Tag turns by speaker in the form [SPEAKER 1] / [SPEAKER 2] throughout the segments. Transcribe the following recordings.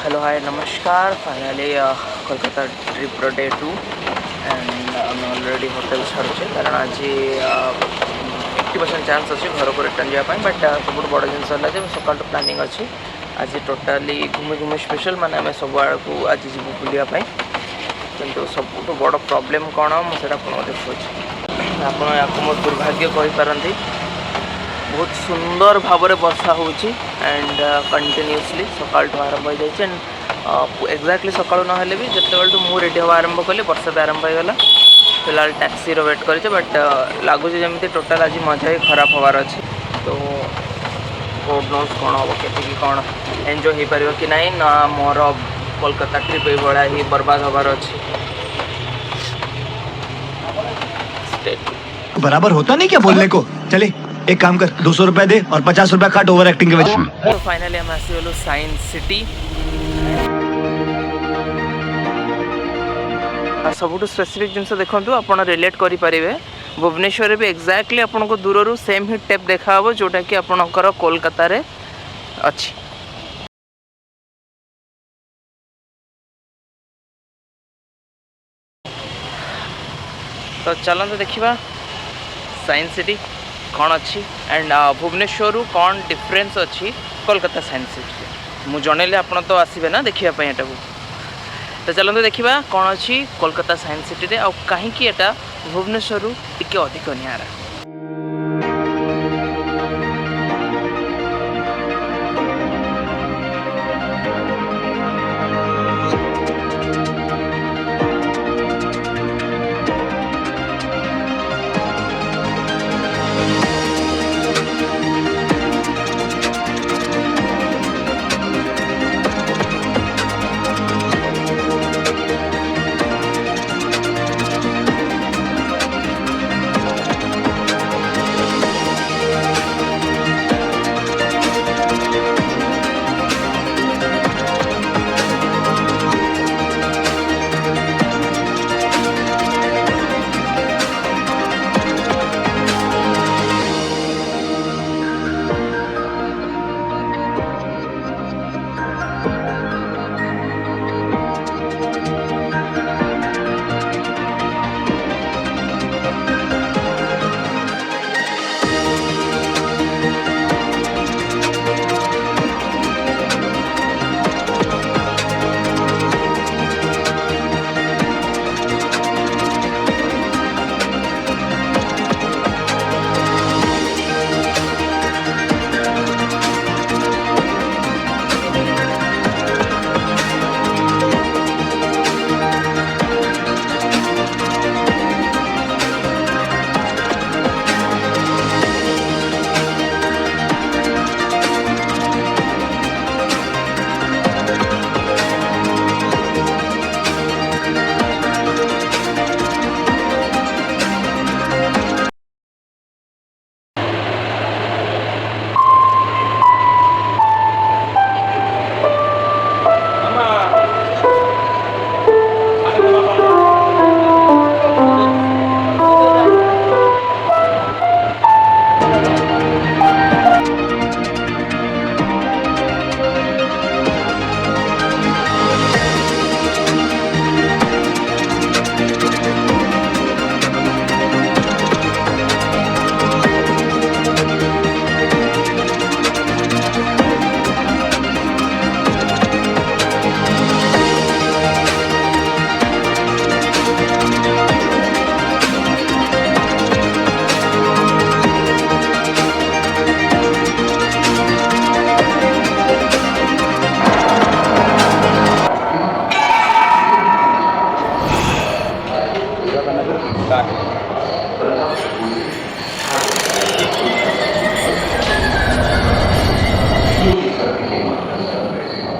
[SPEAKER 1] Hello hi नमस्कार finally Kolkata trip day 2 and आम already hotel छाड़ुचे कारण आज 80% चांस अच्छे घर को रिटर्न जावाई बट सब बड़ जिनस है सकाल प्लानिंग अच्छी आज टोटाली घूमी घूमी स्पेशल माने आम सब आड़ को आज जीव बुलापाई किंतु सब बड़ प्रॉब्लम कौन मुझे देखा आप मोर दुर्भाग्य कहीपारती बहुत सुंदर भाव में वर्षा होची एंड कंटिन्यूसली सकाल आरंभ हो जाए एंड एक्जाक्टली सकाल ना भी जिते मुझे रेडी हवा आरंभ कली वर्षा भी आरंभ होगा फिलहाल टैक्सी वेट कर बट लगुच जमी टोटाल आज मजा ही खराब हबार अच्छी तो गोड नोज कौन हम के कौन एंजॉय हो पार कि नहीं ना मोर कोलकाता ट्रिप ये ही बर्बाद हबार अच्छी
[SPEAKER 2] बराबर होता नहीं क्या बोलने को। चले एक काम कर 200 रुपए दे और 50 रुपए काट ओवर एक्टिंग के वजह।
[SPEAKER 1] तो फाइनली हम आसीगलु साइंस सिटी सबुठ स्पेसिफिक जिन देखो आप रिलेट करेंगे भुवनेश्वर भी एक्जाक्टली आपन को दूर सेम ही टेप देखा जोटा कि आपणकर कोलकाता रे अच्छी। तो चलते देखा साइंस सिटी कौन अच्छी एंड भुवनेश्वर कौन डिफरेंस अच्छी कोलकाता साइंस सिटी मुझे जनइले आप तो आसबे ना देखापी यहाँ तो चलते देखा कौन अच्छी कोलकाता साइंस सिटी आ कहीं एटा भुवनेश्वर टी अधिक निआरा।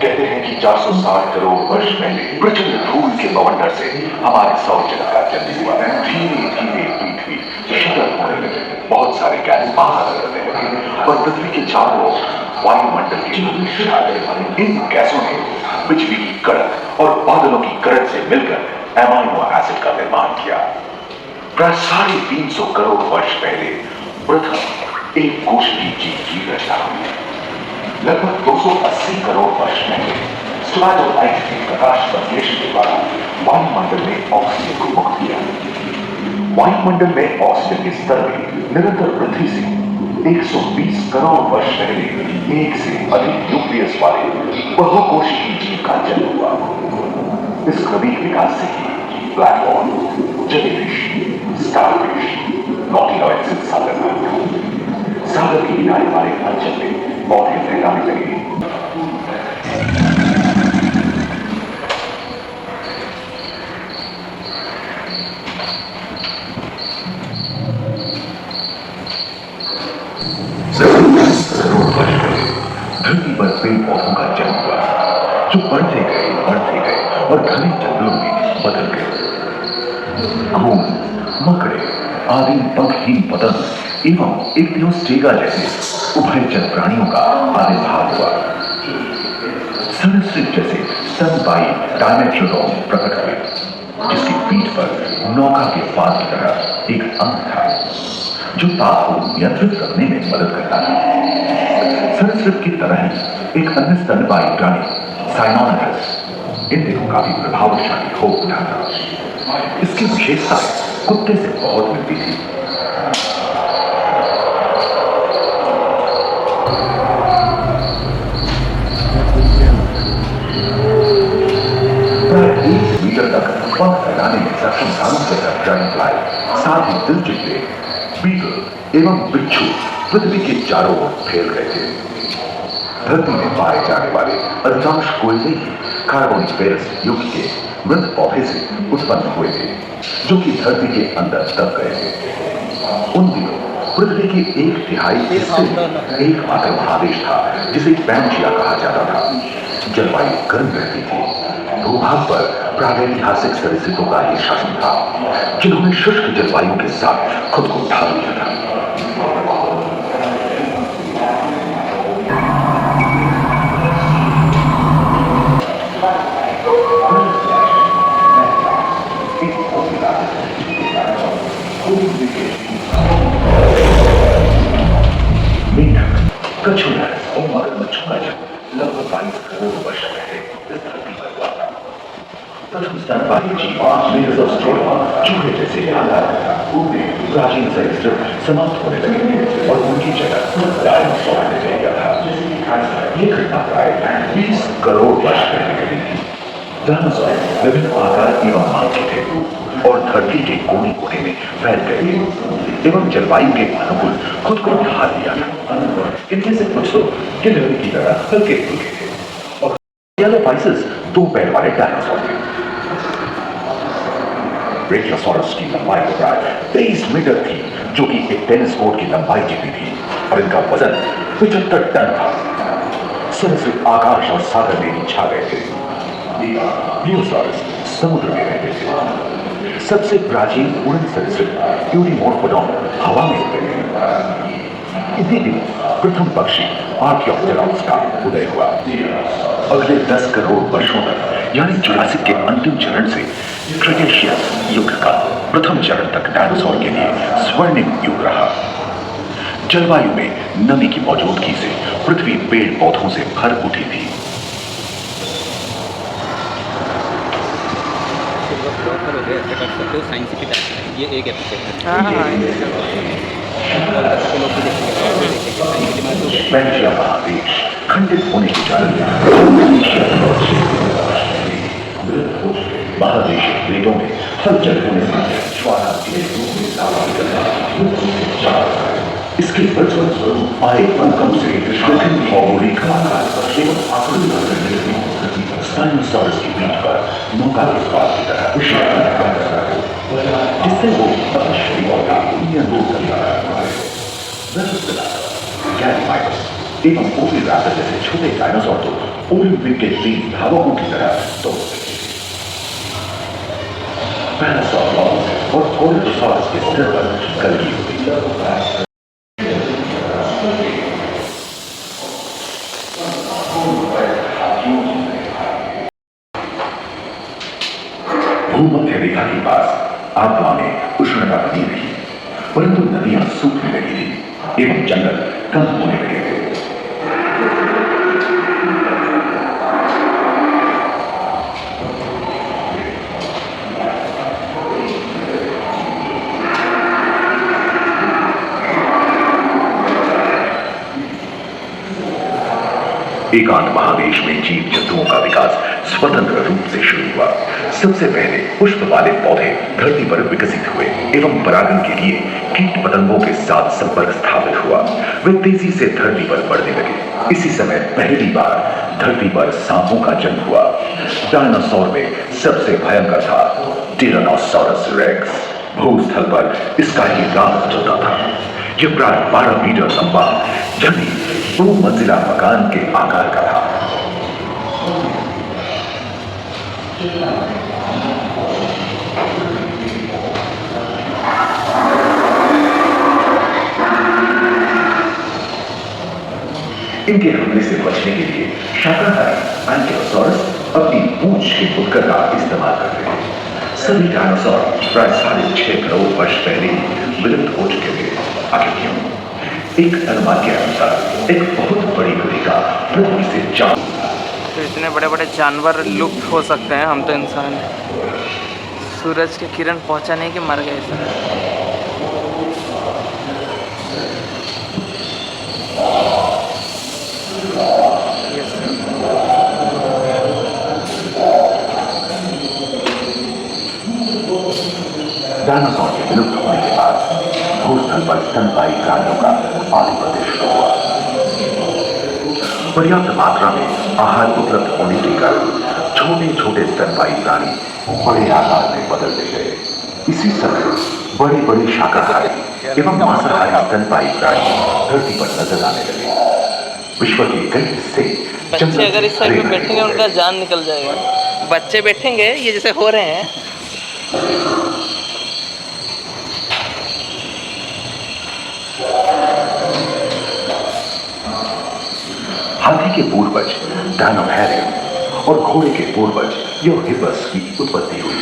[SPEAKER 3] कहते हैं कि 460 करोड़ वर्ष पहले प्रचंड धूल के बवंडर से हमारे सौर जगत का जन्म हुआ। धीरे धीरे पृथ्वी शीतल होने लगी, बहुत सारे गैस बाहर निकलने लगे और पृथ्वी के चारों ओर वायुमंडल के इन गैसों ने बिजली की कड़क और बादलों की गरज से मिलकर एमाइनो एसिड का निर्माण किया। प्राय 350 करोड़ वर्ष पहले प्रथम एक कोशिकीय जीव की रचना हुई। लगभग 280 करोड़ वर्ष पहले स्ट्रैटोलाइट के प्रकाश संश्लेषण के द्वारा वायुमंडल में ऑक्सीजन को मुक्त किया। वायुमंडल में ऑक्सीजन के स्तर में निरंतर वृद्धि से 120 करोड़ वर्ष पहले एक से अधिक न्यूक्लियस वाले बहुकोशिकीय जीव का जन्म हुआ। इस क्रमिक विकास से ही ब्लैक होल, जेलीफिश, स्टारफिश, नॉटिलॉइड से सागर के किनारे वाले अंचल में पौधे फैलाने लगे। धरती पर पेड़ पौधों का जन्म हुआ जो बढ़ते गए और घने जंगलों में बदल गए। घूम, मकड़े आदि पंखहीन पतंग एवं इक्तियोस्टेगा जैसे उभयचर प्राणियों का आविर्भाव हुआ। सरीसृप जैसे स्तनपायी डायमेट्रोडॉन प्रकट हुए जिसकी पीठ पर नौका के पाल की तरह एक अंग था जो ताप को नियंत्रित करने में मदद करता था। सरीसृप की तरह ही एक अन्य स्तनपायी प्राणी साइनोनिडस इन दिनों काफी प्रभावशाली हो उठा था। इसकी विशेषता कुत्ते से बहुत मिलती थी। प्राय 1 मीटर तक पंख फैलाने में सक्षम साइनोनिडस ड्रैगनफ्लाई, साथ ही दिलचिट्टे, बीटल एवं बिच्छू पृथ्वी के चारों ओर फैल गए थे। धरती में पाए जाने वाले अधिकांश कोयले ही कार्बोनिफेरस युग के मृत पौधे से उत्पन्न हुए थे जो कि धरती के अंदर दब गए थे। उन दिनों पृथ्वी के 1/3 हिस्से एकमात्र महादेश था जिसे पैंजिया कहा जाता था। जलवायु गर्म रहती थी। भूभाग पर प्रागैतिहासिक सरीसृपों का ही शासन था जिन्होंने शुष्क जलवायु के साथ खुद को ढाल लिया था। मेंढक, कछुआ और मगरमच्छों का जन्म लगभग 22 करोड़ वर्ष पहले इस धरती पर हुआ था। प्रथम स्तनपायी जीव मेगाज़ोस्ट्रोमा चूहे जैसे आकार था। उनमें प्राचीन सरीसृप समाप्त होने लगे थे और उनकी जगह डायनासोर ने ले लिया था। ये घटना प्राय 20 करोड़ वर्ष पहले घटी थी। डायनासोर विभिन्न आकार एवं मांग के थे और धरती के कोने कोने में फैल गए थे एवं जलवायु के अनुकूल खुद को ढाल लिया था। इनमें से कुछ तो गिलहरी की तरह हल्के फुल्के थे और पैलोपाइसेस 2 पैर वाले डायनासोर थे। ब्रेकियोसॉरस की लंबाई प्राय 23 मीटर थी जो कि एक टेनिस कोर्ट की लंबाई जितनी थी और इनका वजन 75 टन था। सरीसृप आकाश और सागर में ही छा गए थे। प्लियोसॉरस समुद्र में रहते थे। सबसे प्राचीन उड़न सरीसृप यूरिमोर्फोडॉन हवा में उड़ते थे। इसी दिन प्रथम पक्षी आर्कियोप्टेरॉप्स का उदय हुआ। अगले 10 करोड़ वर्षों तक यानी जुरासिक के अंतिम चरण से क्रेटेशियस युग का प्रथम चरण तक डायनासोर के लिए स्वर्णिम युग रहा। जलवायु में नमी की मौजूदगी से पृथ्वी पेड़ पौधों से भर उठी थी।
[SPEAKER 4] ये एक एपिसोड है।
[SPEAKER 3] पैंजिया महादेश खंडित होने के कारण महादेशी प्लेटों में हलचल होने से ज्वाला के रूप में दावा निकलता। इसके फलस्वरूप आए भूकंप से विभिन्न भौगोलिक आकार एवं आकृति साइनोसॉरस की पीठ पर नौका के पास की तरह जिससे वो अपने शरीर का नियंत्रण करता है। एवं ओविराप्टर जैसे छोटे डायनासोर तो ओलिंपिक के 3 धावकों की तरह दौड़ते थे। पैरासॉरस और कोरिडोसॉरस के सिर पर कलगी होती है। भूमध्य रेखा के पास आत्मा में उष्णता बनी रही परंतु नदियां सूखने लगी थी एवं जंगल कम होने लगे थे। एकांत महादेश में जीव जंतुओं का विकास स्वतंत्र रूप से शुरू हुआ। सबसे पहले पुष्प वाले पौधे धरती पर विकसित हुए एवं परागण के लिए कीट पतंगों के साथ संपर्क स्थापित हुआ। वे तेजी से धरती पर बढ़ने लगे। इसी समय पहली बार धरती पर सांपों का जन्म हुआ। डायनासोर में सबसे भयंकर था टिरानोसॉरस रेक्स। भूस्थल पर इसका ही राज चलता था। यह प्राय 12 मीटर लंबा यानी 2 मंजिला मकान के आकार का था। इनके हमले से बचने के लिए शाकाहारी एंकिलोसॉरस अपनी पूंछ के फुटकर का इस्तेमाल करते हैं। सभी डायनासोर प्राय 6.5 करोड़ वर्ष पहले विलुप्त हो चुके थे। आखिर क्यों? एक अनुमान के अनुसार एक बहुत बड़ी भूमिका पृथ्वी से
[SPEAKER 1] तो इतने बड़े बड़े जानवर लुप्त हो सकते हैं, हम तो इंसान सूरज के किरण पहुंचा नहीं कि मर गए सर।
[SPEAKER 3] डायनासोर के विलुप्त होने के बाद भूस्थल पर स्तनपायी प्राणियों का आधिपत्य शुरू हुआ। पर्याप्त मात्रा में आहार उपलब्ध होने के कारण छोटे छोटे स्तनपायी प्राणी बड़े आकार में बदलते गए। इसी समय बड़े बड़े शाकाहारी एवं मांसाहारी स्तनपायी प्राणी धरती पर नजर आने लगे। विश्व के कई हिस्से
[SPEAKER 1] बच्चे अगर इस साइड में बैठेंगे उनका जान निकल जाएगा। बच्चे बैठेंगे ये जैसे हो रहे हैं।
[SPEAKER 3] हाथी के पूर्वज डायनोथेरियम और घोड़े के पूर्वज यूरोहिपस की उत्पत्ति हुई,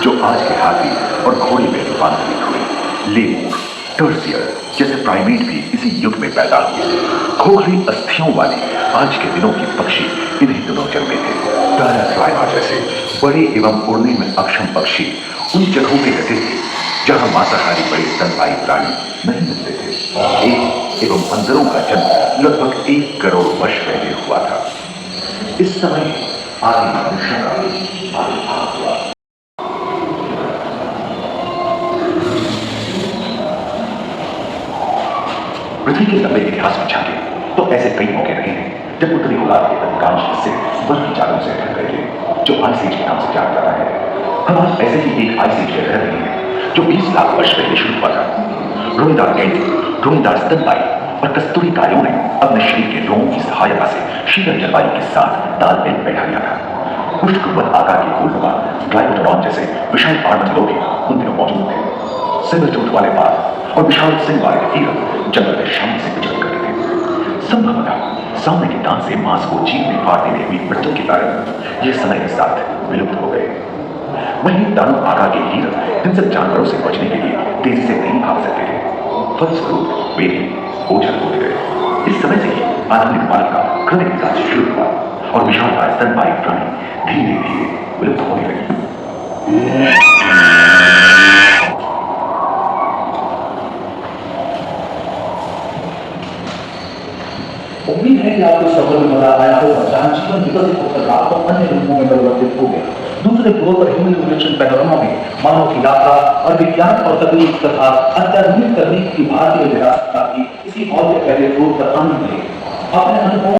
[SPEAKER 3] जो आज के हाथी और घोड़े में रूपांतरित हुए। लेमूर, टर्सियर जैसे प्राइमेट भी इसी युग में पैदा हुए। खोखली अस्थियों वाले आज के दिनों के पक्षी इन्हीं दिनों जन्मे थे। पैराट्राइमा जैसे बड़े एवं उड़ने में अक्षम पक्षी उन जगहों पे रहते थे जहां मांसाहारी बड़े स्तनपायी प्राणी नहीं मिलते थे। एक एवं बंदरों का जन्म लगभग 1 करोड़ वर्ष पहले हुआ था। इस समय आदि मनुष्य का आविर्भाव हुआ। पृथ्वी के लंबे इतिहास में झांके तो ऐसे कई मौके रहे हैं जब उत्तरी गोलार्ध के अधिकांश हिस्से बर्फ की चादरों से ढक गए थे, जो आइस एज के नाम से जाना जाता है। हम आज ऐसे ही एक आइस एज में रह रहे हैं जो 20 लाख वर्ष पहले शुरू हुआ था। रोएदार गेंडे, रोएदार स्तनपायी और कस्तूरी कायों ने अपने शरीर के रोमों की सहायता से शीतल जलवायु के साथ तालमेल बैठा लिया था। पुष्टकुंभक आकार के गोलनुमा ग्लाइकोडोन जैसे विशाल पार्वतीय भी उन दिनों मौजूद थे। सिंगल चोट वाले बाल और विशाल सिंह वाले हिरण जंगल में शांति से विचरण करते थे। संभवतः सामने के दांत से मांस को जीभ में फाड़ने में हुई मृत्यु के कारण ये समय के साथ विलुप्त हो गए। वहीं दानव आकार के हिरण हिंसक जानवरों से बचने के लिए तेजी से नहीं भाग सकते थे। फलस्वरूप वे भी ओझल होते गए। इस समय से ही आधुनिक मानव का क्रमिक विकास शुरू हुआ और विशालकाय स्तनपायी प्राणी धीरे धीरे विलुप्त होने लगे।
[SPEAKER 5] उम्मीद है कि आपको सफर में मजा आया होगा, जहां जीवन विकसित होकर लाखों अन्य रूपों में परिवर्तित हो गया। दूसरे फ्लोर पर ह्यूमन इवोल्यूशन पैनोरामा में मानव की यात्रा और विज्ञान और तकनीक तथा अत्याधुनिक तकनीक की भारतीय विरासत की इसी हॉल के पहले फ्लोर पर आनंद लें। अपने अनुभवों